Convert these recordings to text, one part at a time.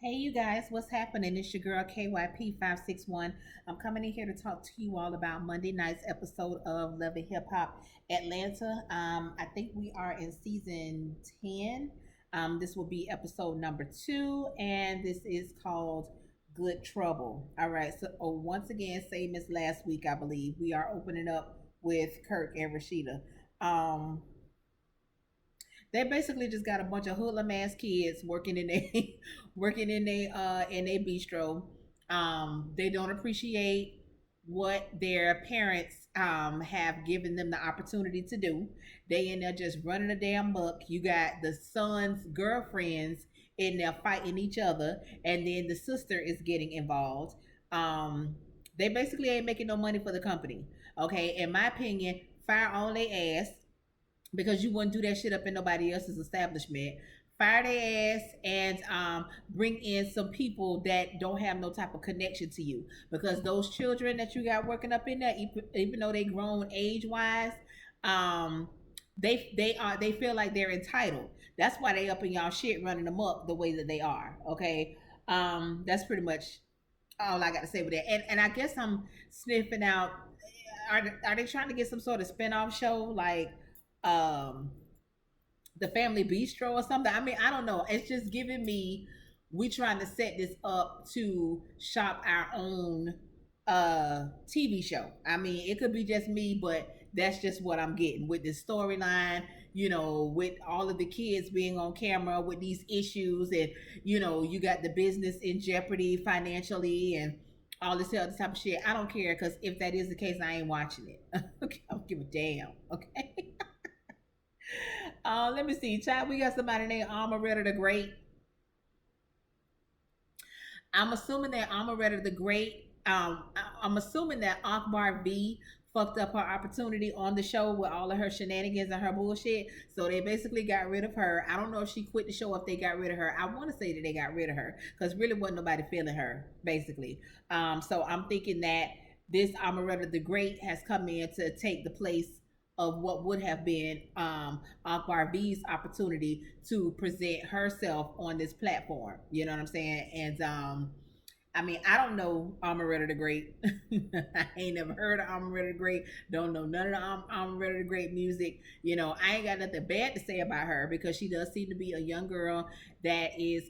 Hey, you guys, what's happening? It's your girl KYP561. I'm coming in here to talk to you all about Monday night's episode of Love and Hip Hop Atlanta. I think we are in season 10. This will be episode number 2, and this is called Good Trouble. All right, so once again, same as last week, I believe, we are opening up with Kirk and Rashida. Um, they basically just got a bunch of hoodlum ass kids working in a working in a bistro. They don't appreciate what their parents have given them the opportunity to do. They in there just running a damn buck. You got the son's girlfriends in there fighting each other, and then the sister is getting involved. Um, they basically ain't making no money for the company. Okay, in my opinion, fire all they ass because you wouldn't do that shit up in nobody else's establishment. Fire their ass and bring in some people that don't have no type of connection to you. Because those children that you got working up in there, even though they grown age wise, um, they feel like they're entitled. That's why they up in y'all shit running them up the way that they are. Okay, that's pretty much all I got to say with that. And I guess I'm sniffing out. Are they trying to get some sort of spinoff show like um the family bistro or something? I mean, I don't know, it's just giving me we trying to set this up to shop our own TV show. I mean, it could be just me, but that's just what I'm getting with this storyline, with all of the kids being on camera with these issues, and you got the business in jeopardy financially and all this other type of shit. I don't care, because if that is the case, I ain't watching it. Okay, I don't give a damn. Okay. Let me see, Chad. We got somebody named Amaretta the Great. I'm assuming that Amaretta the Great. I'm assuming that Akbar V fucked up her opportunity on the show with all of her shenanigans and her bullshit. So they basically got rid of her. I don't know if she quit the show, if they got rid of her. I want to say that they got rid of her because really wasn't nobody feeling her, basically. So I'm thinking that this Amaretta the Great has come in to take the place of what would have been Akbar V's opportunity to present herself on this platform. You know what I'm saying? And I mean, I don't know Amaretta the Great. I ain't never heard of Amaretta the Great. Don't know none of the Amaretta the Great music. I ain't got nothing bad to say about her because she does seem to be a young girl that is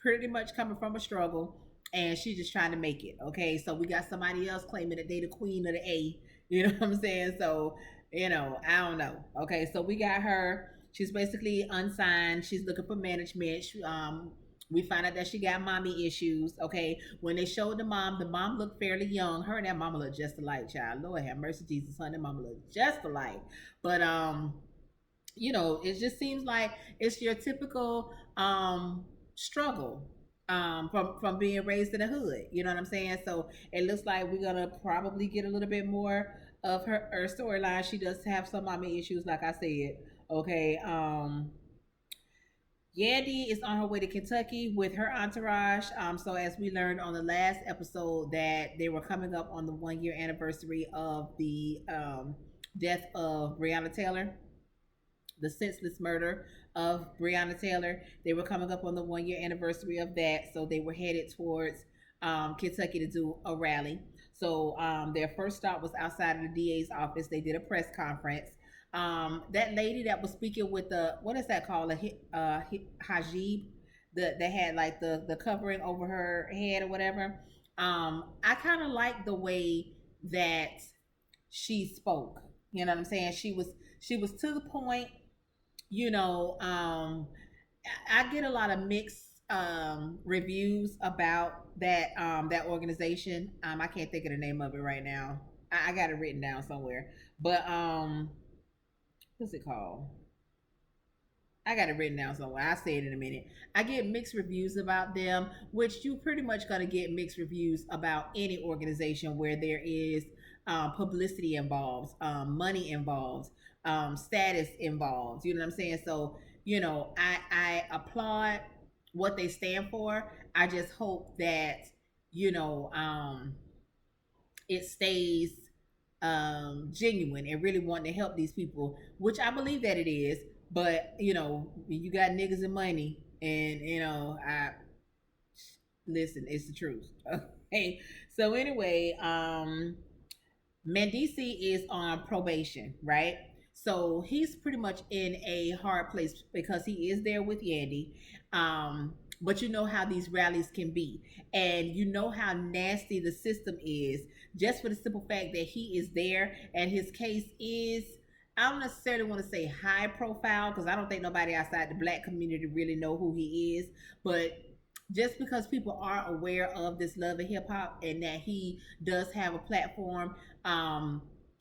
pretty much coming from a struggle, and she's just trying to make it. Okay, so we got somebody else claiming that they the queen of the A. You know what I'm saying? So I don't know. Okay, so we got her. She's basically unsigned. She's looking for management. We find out that she got mommy issues. Okay, when they showed the mom looked fairly young. Her and that mama look just alike, child. Lord have mercy, Jesus, honey, mama look just alike. But it just seems like it's your typical struggle from being raised in the hood. You know what I'm saying? So it looks like we're gonna probably get a little bit more of her storyline. She does have some mommy issues, like I said. Okay. Yandy is on her way to Kentucky with her entourage. So as we learned on the last episode that they were coming up on the 1 year anniversary of the death of Breonna Taylor, the senseless murder of Breonna Taylor. They were coming up on the 1 year anniversary of that, so they were headed towards Kentucky to do a rally. So their first stop was outside of the DA's office. They did a press conference. That lady that was speaking with the, what is that called, hajib, that had like the covering over her head or whatever. I kind of like the way that she spoke. You know what I'm saying? She was to the point. I get a lot of mixed reviews about that organization. I can't think of the name of it right now. I got it written down somewhere. But what's it called? I got it written down somewhere. I'll say it in a minute. I get mixed reviews about them, which you pretty much gonna get mixed reviews about any organization where there is publicity involved, money involved, status involved. You know what I'm saying? So I applaud what they stand for. I just hope that you know um, it stays genuine and really wanting to help these people, which I believe that it is. But when you got niggas and money, and Listen, it's the truth. Okay. So anyway, Mandisi is on probation, right? So he's pretty much in a hard place because he is there with Yandy. But you know how these rallies can be, and you know how nasty the system is, just for the simple fact that he is there and his case is. I don't necessarily want to say high profile because I don't think nobody outside the black community really know who he is, but just because people are aware of this love and hip hop and that he does have a platform, um,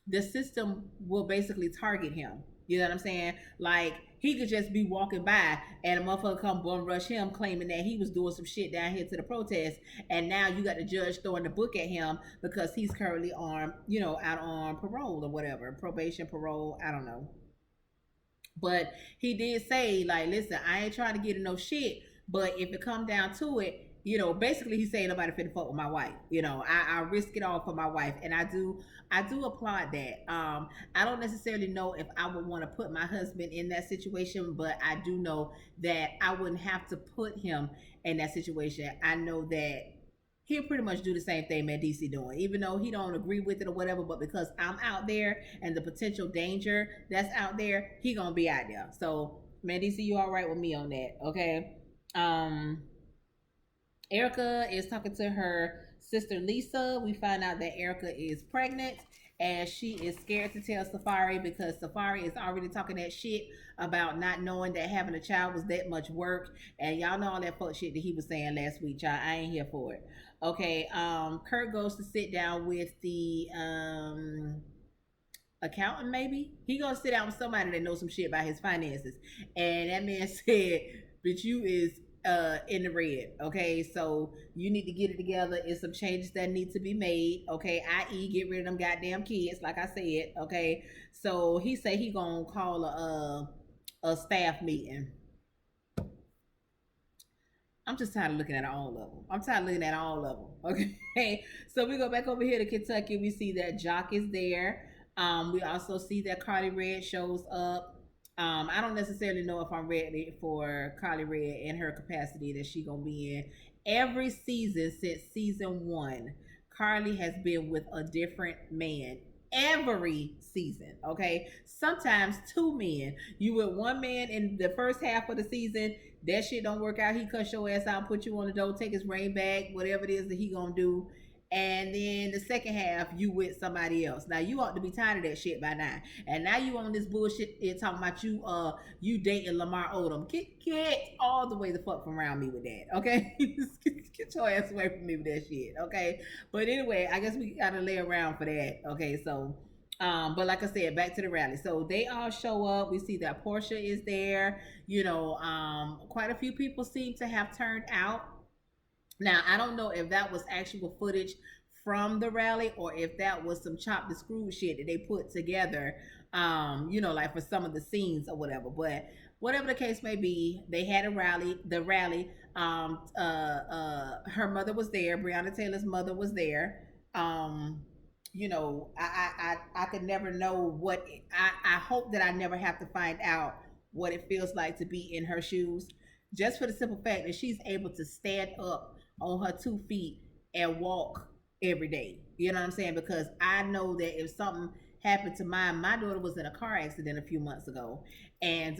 the system will basically target him. You know what I'm saying? Like he could just be walking by and a motherfucker come bum rush him claiming that he was doing some shit down here to the protest, and now you got the judge throwing the book at him because he's currently on, out on parole or whatever, probation, parole, I don't know. But he did say, like, listen, I ain't trying to get in no shit, but if it come down to it, basically he's saying nobody finna fuck with my wife. I risk it all for my wife. And I do applaud that. I don't necessarily know if I would want to put my husband in that situation, but I do know that I wouldn't have to put him in that situation. I know that he'll pretty much do the same thing man DC doing, even though he don't agree with it or whatever. But because I'm out there and the potential danger that's out there, he gonna be out there. So man DC, you all right with me on that? Okay. Um, Erica is talking to her sister Lisa. We find out that Erica is pregnant and she is scared to tell Safari because Safari is already talking that shit about not knowing that having a child was that much work. And y'all know all that fuck shit that he was saying last week, y'all. I ain't here for it. Okay, Kurt goes to sit down with the accountant, maybe. He gonna sit down with somebody that knows some shit about his finances. And that man said, bitch, you is in the red. Okay, so you need to get it together. It's some changes that need to be made. Okay, i.e. get rid of them goddamn kids, like I said. Okay, so he said he gonna call a staff meeting. I'm just tired of looking at all of them. I'm tired of looking at all of them. Okay. So we go back over here to Kentucky. We see that Jock is there. We also see that Carly Red shows up. I don't necessarily know if I'm ready for Carly Red in her capacity that she gonna be in. Every season since season one, Carly has been with a different man. Every season, okay? Sometimes two men. You with one man in the first half of the season, that shit don't work out. He cuss your ass out, put you on the door, take his ring back, whatever it is that he gonna do. And then the second half, you with somebody else. Now you ought to be tired of that shit by now. And now you on this bullshit talking about you dating Lamar Odom. Get all the way the fuck from around me with that, okay? Get your ass away from me with that shit, okay? But anyway, I guess we gotta lay around for that, okay? So but like I said, back to the rally. So they all show up. We see that Portia is there. Quite a few people seem to have turned out. Now, I don't know if that was actual footage from the rally or if that was some chopped and screwed shit that they put together, like for some of the scenes or whatever. But whatever the case may be, they had a rally. The rally, her mother was there. Breonna Taylor's mother was there. I could never know what I hope that I never have to find out what it feels like to be in her shoes, just for the simple fact that she's able to stand up on her 2 feet and walk every day. You know what I'm saying? Because I know that if something happened to my daughter was in a car accident a few months ago, and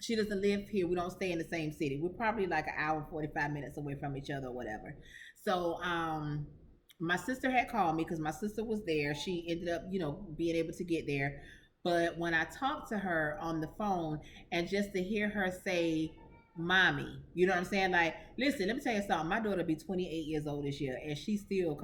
she doesn't live here. We don't stay in the same city. We're probably like an hour and 45 minutes away from each other or whatever. So my sister had called me because my sister was there. She ended up, being able to get there. But when I talked to her on the phone and just to hear her say, mommy, you know what I'm saying? Like, listen, let me tell you something. My daughter be 28 years old this year and she still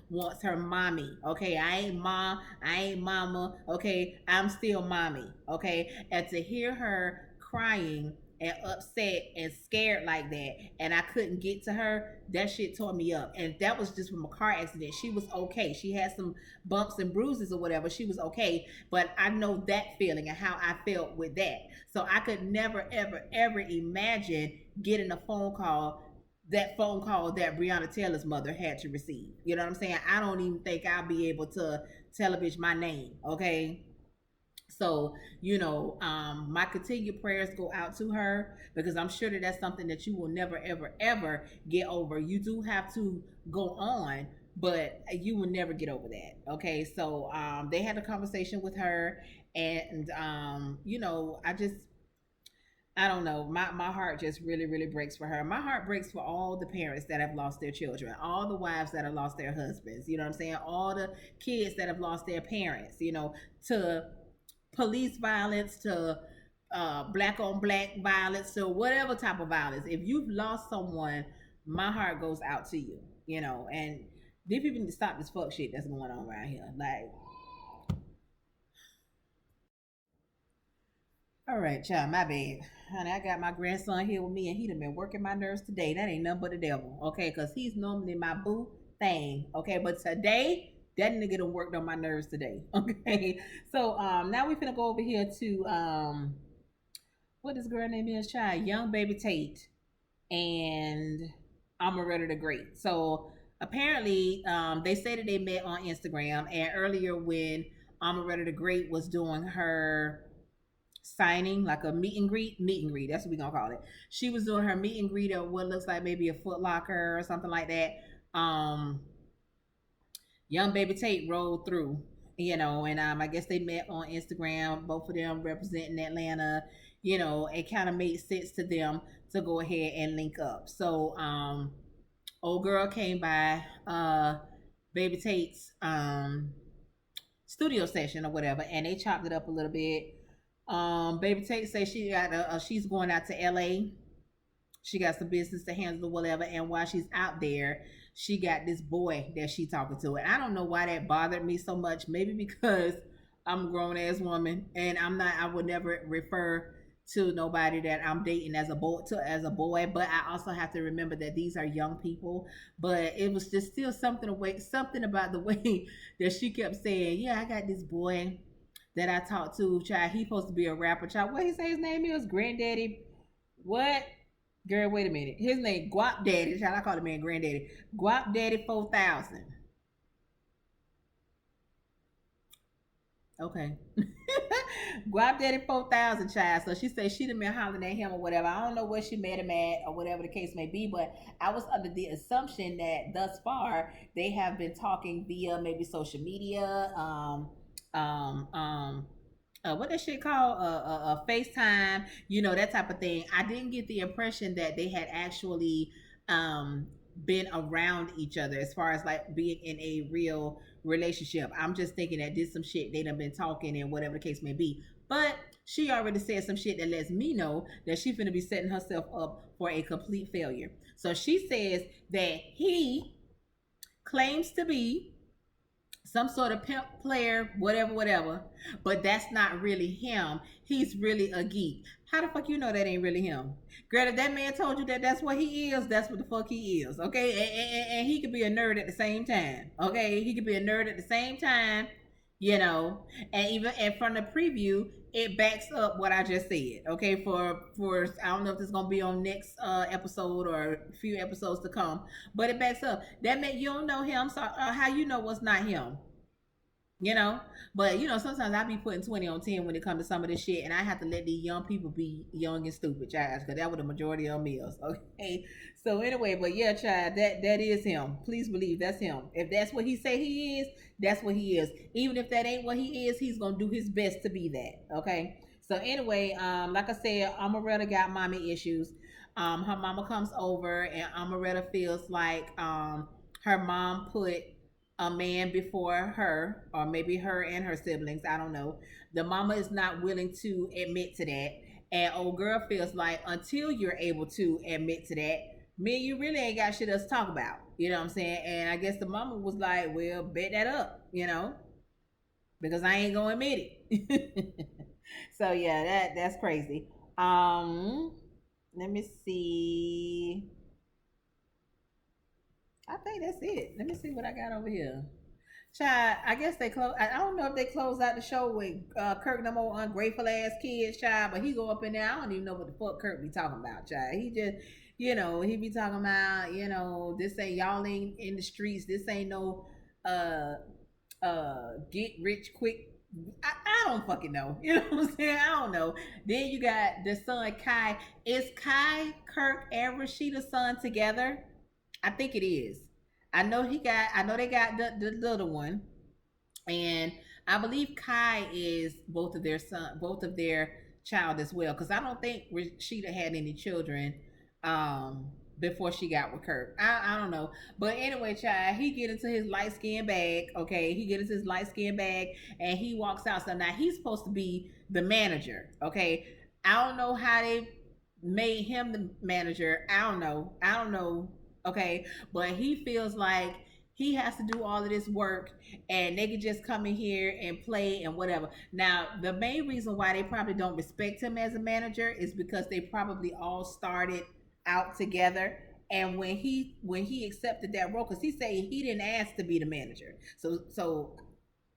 wants her mommy. Okay. I ain't mom. I ain't mama. Okay. I'm still mommy. Okay. And to hear her crying and upset and scared like that, and I couldn't get to her, that shit tore me up. And that was just from a car accident. She was okay. She had some bumps and bruises or whatever. She was okay. But I know that feeling and how I felt with that. So I could never, ever, ever imagine getting a phone call that Breonna Taylor's mother had to receive. You know what I'm saying? I don't even think I'll be able to tell a bitch my name. Okay. So, my continued prayers go out to her because I'm sure that that's something that you will never, ever, ever get over. You do have to go on, but you will never get over that. Okay. So, they had a conversation with her, and, I don't know. My heart just really, really breaks for her. My heart breaks for all the parents that have lost their children, all the wives that have lost their husbands, you know what I'm saying? All the kids that have lost their parents, to police violence, to black on black violence, to whatever type of violence. If you've lost someone, my heart goes out to you, and these people need to stop this fuck shit that's going on around here. Like, all right, child, my bad. Honey, I got my grandson here with me, and he done been working my nerves today. That ain't nothing but the devil, okay? Because he's normally my boo thing, okay? But today, that nigga done worked on my nerves today, okay? So, now we finna go over here to, what this girl name is, child? Young Baby Tate and Amaretta the Great. So, apparently, they say that they met on Instagram, and earlier when Amaretta the Great was doing her signing, like a meet and greet. That's what we gonna call it. She was doing her meet and greet at what looks like maybe a Foot Locker or something like that. Um, Young Baby Tate rolled through, and I guess they met on Instagram. Both of them representing Atlanta. It kind of made sense to them to go ahead and link up. So, old girl came by Baby Tate's studio session or whatever, and they chopped it up a little bit. Baby Tate says she's going out to LA. She got some business to handle or whatever, and while she's out there, she got this boy that she talking to, and I don't know why that bothered me so much. Maybe because I'm a grown ass woman, and I'm not. I would never refer to nobody that I'm dating as a boy, but I also have to remember that these are young people. But it was just still something about the way that she kept saying, "Yeah, I got this boy that I talked to, child. He supposed to be a rapper, child. What he say his name is? Granddaddy. What? Girl, wait a minute. His name Guap Daddy. Child, I call the man Granddaddy. Guap Daddy 4000. Okay. Guap Daddy 4000, child. So she said she done been hollering at him or whatever. I don't know where she met him at or whatever the case may be, but I was under the assumption that thus far they have been talking via maybe social media, um, um, what that shit called, FaceTime, that type of thing. I didn't get the impression that they had actually um been around each other as far as like being in a real relationship. I'm just thinking that did some shit they done been talking and whatever the case may be. But she already said some shit that lets me know that she's gonna be setting herself up for a complete failure. So she says that he claims to be some sort of pimp player, whatever, whatever. But that's not really him. He's really a geek. How the fuck you know that ain't really him? Girl, if that man told you that that's what he is, that's what the fuck he is. Okay, and he could be a nerd at the same time. Okay, he could be a nerd at the same time. You know, and even and from the preview, it backs up what I just said. Okay, for I don't know if it's gonna be on next episode or a few episodes to come, but it backs up. That meant you don't know him, so how you know what's not him? you know. But sometimes I be putting 20 on 10 when it comes to some of this shit, and I have to let these young people be young and stupid, child, because that was the majority of meals. Okay. So anyway, but yeah, child, that is him. Please believe that's him. If that's what he say he is, that's what he is. Even if that ain't what he is, he's gonna do his best to be that. Okay. So anyway, like I said, Amaretta got mommy issues. Her mama comes over, and Amaretta feels like her mom put a man before her, or maybe her and her siblings. I don't know. The mama is not willing to admit to that. And old girl feels like until you're able to admit to that, me and you really ain't got shit else to talk about. You know what I'm saying? And I guess the mama was like, well, bet that up, because I ain't gonna admit it. So yeah, that's crazy. Um, Let me see. I think that's it. Let me see what I got over here. Child, I guess they close. I don't know if they close out the show with Kirk no more ungrateful ass kids, child. But he go up in there. I don't even know what the fuck Kirk be talking about, child. He just, he be talking about, this ain't y'all ain't in the streets. This ain't no get rich quick. I don't fucking know. You know what I'm saying? I don't know. Then you got the son Kai. Is Kai, Kirk, and Rashida's son together? I think it is. I know he got. I know they got the little one, and I believe Kai is both of their child as well. Because I don't think Rashida had any children um, before she got with Kirk. I don't know, but anyway, child, he get into his light skin bag. Okay, he get into his light skin bag, and he walks out. So now he's supposed to be the manager. Okay, I don't know how they made him the manager. I don't know. I don't know. Okay, but he feels like he has to do all of this work and they could just come in here and play and whatever. Now, the main reason why they probably don't respect him as a manager is because they probably all started out together. And when he accepted that role, because he said he didn't ask to be the manager, so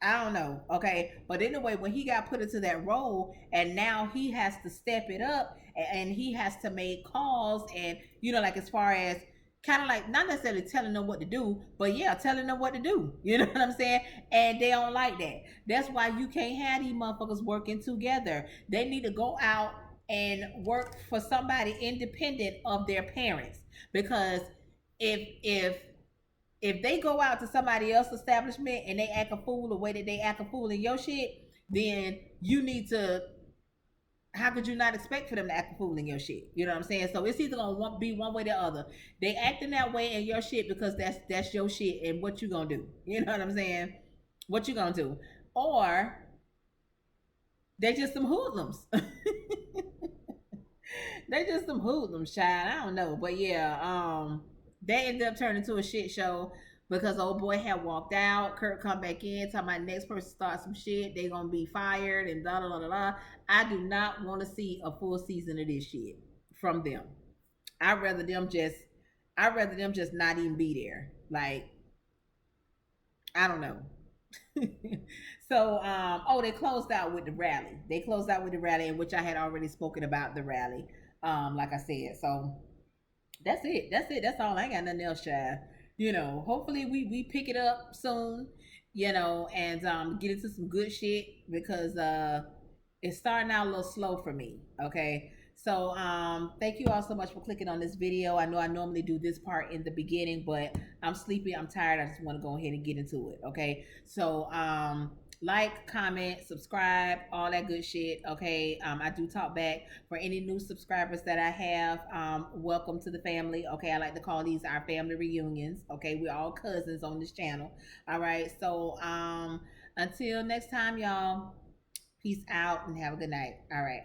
I don't know. Okay. But anyway, when he got put into that role and now he has to step it up and he has to make calls and, like as far as kind of like not necessarily telling them what to do, but yeah, telling them what to do. You know what I'm saying? And they don't like that. That's why you can't have these motherfuckers working together. They need to go out and work for somebody independent of their parents. Because if they go out to somebody else's establishment and they act a fool the way that they act a fool in your shit, then you need to. How could you not expect for them to act a fool in your shit? You know what I'm saying? So it's either gonna be one way or the other. They acting that way in your shit because that's your shit, and what you gonna do? You know what I'm saying? What you gonna do? Or they just some hoodlums. They just some hoodlums, child. I don't know, but yeah, they ended up turning into a shit show because old boy had walked out. Kurt come back in, talking about next person start some shit, they gonna be fired and blah blah blah blah. I do not want to see a full season of this shit from them. I'd rather them just, I'd rather them just not even be there. Like I don't know. So oh, they closed out with the rally. They closed out with the rally, in which I had already spoken about the rally. Like I said, so that's it. That's it. That's all. I ain't got nothing else, child. Hopefully we pick it up soon. And get into some good shit because it's starting out a little slow for me. Okay. So thank you all so much for clicking on this video. I know I normally do this part in the beginning, but I'm sleepy, I'm tired. I just want to go ahead and get into it. Okay. So like, comment, subscribe, all that good shit. Okay. I do talk back. For any new subscribers that I have, welcome to the family. Okay. I like to call these our family reunions. Okay. We're all cousins on this channel. All right. So until next time, y'all. Peace out and have a good night. All right.